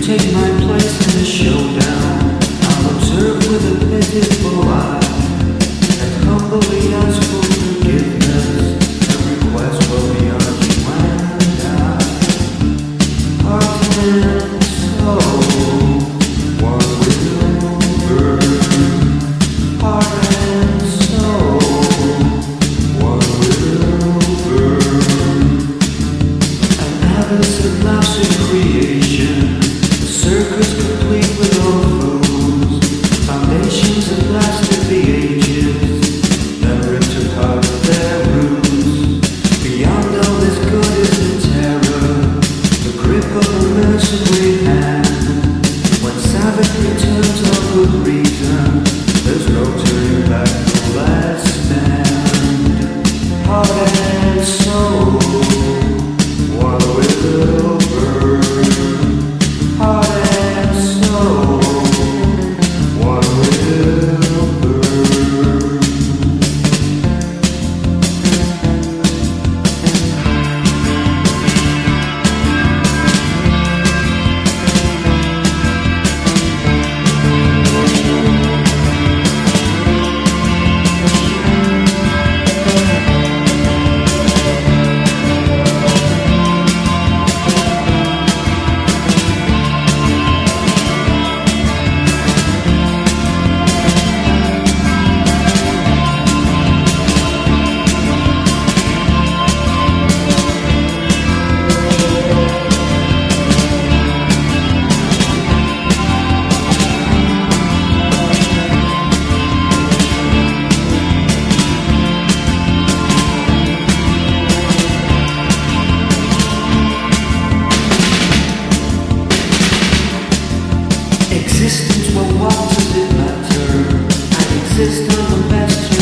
take my place in the showdown. I'll observe with a pitiful eye and humbly ask for forgiveness. A request will be urgent when I heart and soul, one will burn. Heart and soul, one will burn. An abyss of laughs in creation, a circus complete with all fools, foundations that lasted the ages, never took heart of their roots. Beyond all this good is the terror, the grip of a mercenary hand. When savagery turns on good reason, there's no turning back, no last stand. Heart and soul, one will burn. Heart and soul, one will burn. Existence, well, what does it matter? I exist on the best